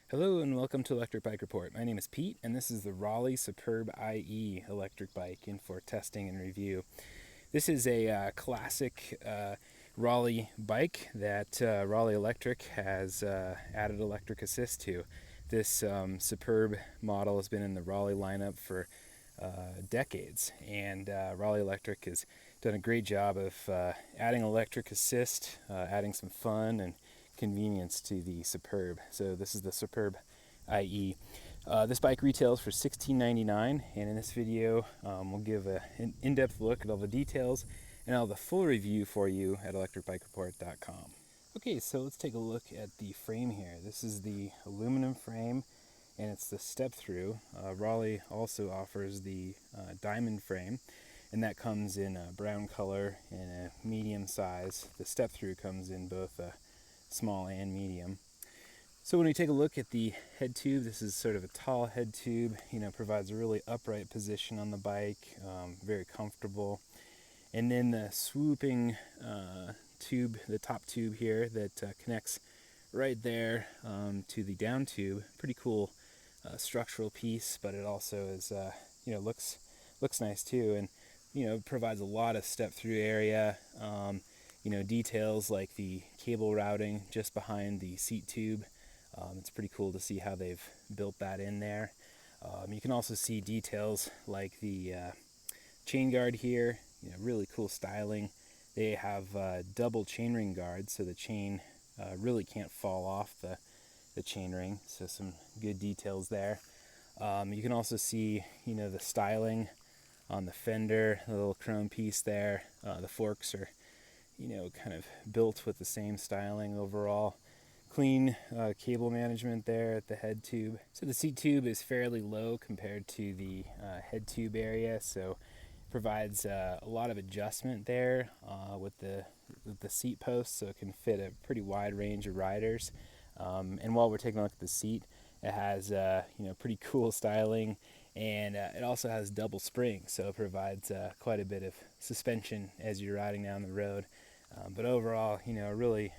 Hello and welcome to Electric Bike Report. My name is Pete and this is the Raleigh Superbe IE electric bike in for testing and review. This is a classic Raleigh bike that Raleigh Electric has added electric assist to. This Superbe model has been in the Raleigh lineup for decades, and Raleigh Electric has done a great job of adding electric assist, adding some fun and convenience to the Superbe. So this is the Superbe IE. This bike retails for $16.99, and in this video we'll give an in-depth look at all the details and I'll have the full review for you at electricbikereport.com. Okay, so let's take a look at the frame here. This is the aluminum frame and it's the step-through. Raleigh also offers the diamond frame, and that comes in a brown color and a medium size. The step-through comes in both a small and medium. So when we take a look at the head tube, this is sort of a tall head tube, provides a really upright position on the bike, very comfortable. And then the swooping tube, the top tube here that connects right there to the down tube, pretty cool structural piece, but it also is, looks nice too, and provides a lot of step-through area. Details like the cable routing just behind the seat tube. It's pretty cool to see how they've built that in there. You can also see details like the chain guard here, really cool styling. They have double chainring guards, so the chain really can't fall off the chain ring, so some good details there. You can also see, the styling on the fender, the little chrome piece there. The forks are, kind of built with the same styling overall. Clean cable management there at the head tube. So the seat tube is fairly low compared to the head tube area, so provides a lot of adjustment there with the seat posts, so it can fit a pretty wide range of riders. And while we're taking a look at the seat, it has pretty cool styling, and it also has double springs, so it provides quite a bit of suspension as you're riding down the road. But overall, a really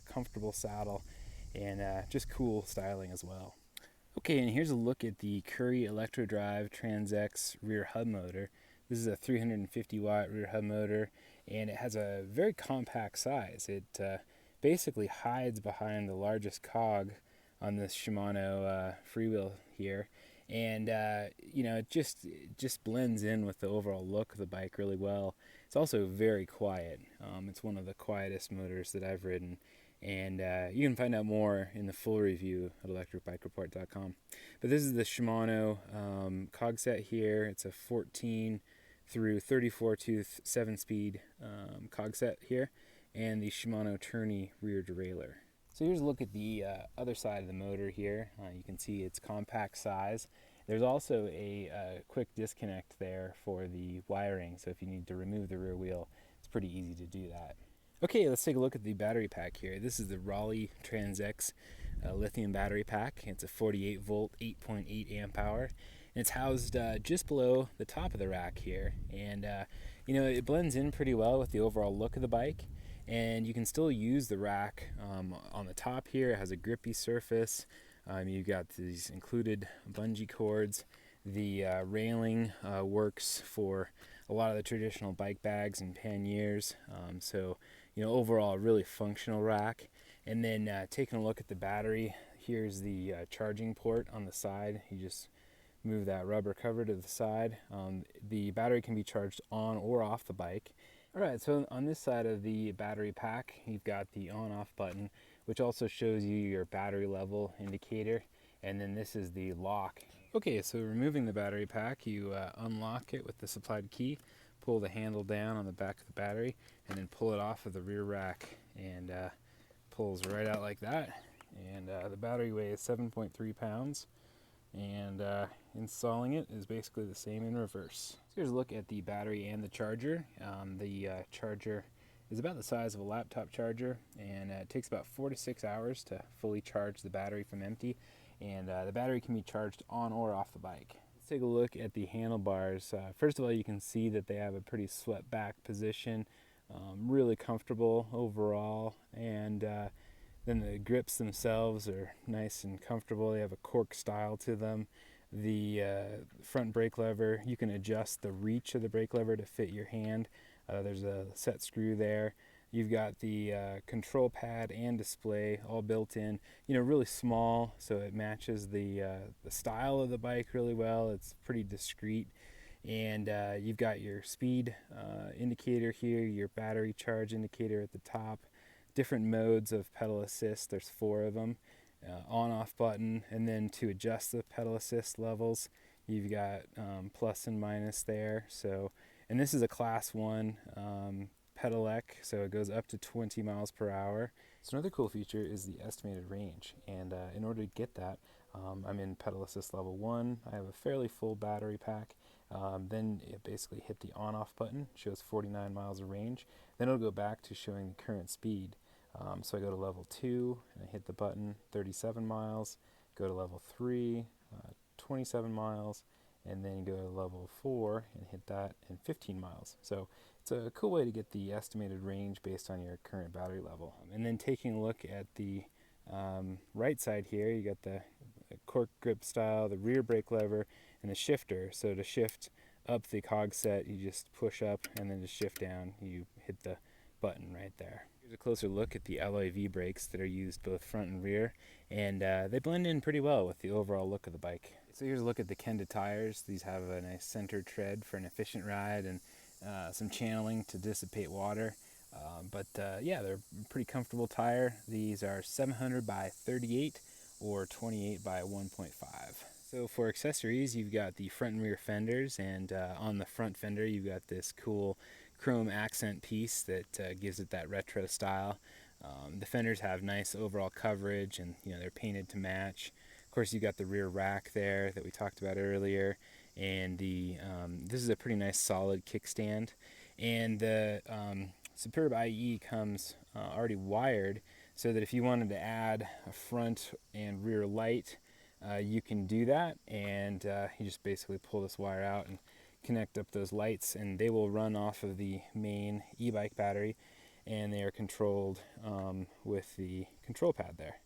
comfortable saddle and just cool styling as well. Okay, and here's a look at the Currie Electrodrive TransX rear hub motor. This is a 350 watt rear hub motor, and it has a very compact size. It basically hides behind the largest cog on this Shimano freewheel here, and it just blends in with the overall look of the bike really well. It's also very quiet. It's one of the quietest motors that I've ridden, and you can find out more in the full review at electricbikereport.com. But this is the Shimano cog set here. It's a 14 through 34 tooth 7-speed cog set here, and the Shimano Tourney rear derailleur. So here's a look at the other side of the motor here. You can see its compact size. There's also a quick disconnect there for the wiring, so if you need to remove the rear wheel, it's pretty easy to do that. Okay, let's take a look at the battery pack here. This is the Raleigh TransX lithium battery pack. It's a 48 volt, 8.8 amp hour, and it's housed just below the top of the rack here. And it blends in pretty well with the overall look of the bike, and you can still use the rack on the top here. It has a grippy surface. You've got these included bungee cords. The railing works for a lot of the traditional bike bags and panniers. So overall, a really functional rack. And then taking a look at the battery, here's the charging port on the side. You just move that rubber cover to the side. The battery can be charged on or off the bike. Alright, so on this side of the battery pack, you've got the on-off button, which also shows you your battery level indicator, and then this is the lock. Okay, so removing the battery pack, you unlock it with the supplied key, pull the handle down on the back of the battery, and then pull it off of the rear rack, and pulls right out like that. And the battery weighs 7.3 pounds, and installing it is basically the same in reverse. So here's a look at the battery and the charger. The charger is about the size of a laptop charger, and it takes about 4 to 6 hours to fully charge the battery from empty, and the battery can be charged on or off the bike. Let's take a look at the handlebars. First of all, you can see that they have a pretty swept back position, really comfortable overall, and Then the grips themselves are nice and comfortable. They have a cork style to them. The front brake lever, you can adjust the reach of the brake lever to fit your hand. There's a set screw there. You've got the control pad and display all built in. You know, really small, so it matches the style of the bike really well. It's pretty discreet. And you've got your speed indicator here, your battery charge indicator at the top, different modes of pedal assist. There's 4 of them. On-off button, and then to adjust the pedal assist levels, you've got plus and minus there. So, and this is a class 1 pedelec, so it goes up to 20 miles per hour. So another cool feature is the estimated range, and in order to get that, I'm in pedal assist level 1. I have a fairly full battery pack. Then it basically hit the on-off button, shows 49 miles of range. Then it'll go back to showing the current speed. So I go to level 2 and I hit the button, 37 miles. Go to level 3, 27 miles, and then go to level 4 and hit that in 15 miles. So it's a cool way to get the estimated range based on your current battery level. And then taking a look at the right side here, you got the cork grip style, the rear brake lever, and the shifter. So to shift up the cog set, you just push up, and then to shift down, you hit the button right there. Here's a closer look at the alloy V brakes that are used both front and rear, and they blend in pretty well with the overall look of the bike. So here's a look at the Kenda tires. These have a nice center tread for an efficient ride, and some channeling to dissipate water. Yeah, they're a pretty comfortable tire. These are 700 by 38 or 28 by 1.5. So for accessories, you've got the front and rear fenders, and on the front fender you've got this cool chrome accent piece that gives it that retro style. The fenders have nice overall coverage, and you know, they're painted to match. Of course, you've got the rear rack there that we talked about earlier, and this is a pretty nice solid kickstand. And the Superbe IE comes already wired, so that if you wanted to add a front and rear light, you can do that, and you just basically pull this wire out and connect up those lights, and they will run off of the main e-bike battery, and they are controlled with the control pad there.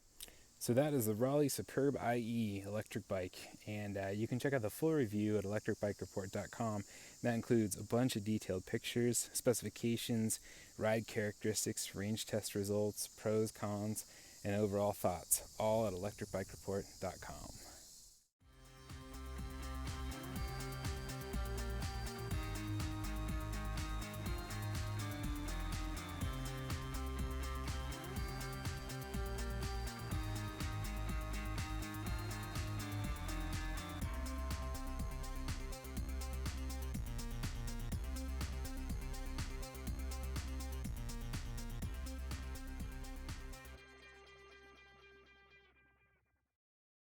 So that is the Raleigh Superbe IE electric bike, and you can check out the full review at electricbikereport.com. That includes a bunch of detailed pictures, specifications, ride characteristics, range test results, pros, cons, and overall thoughts, all at electricbikereport.com.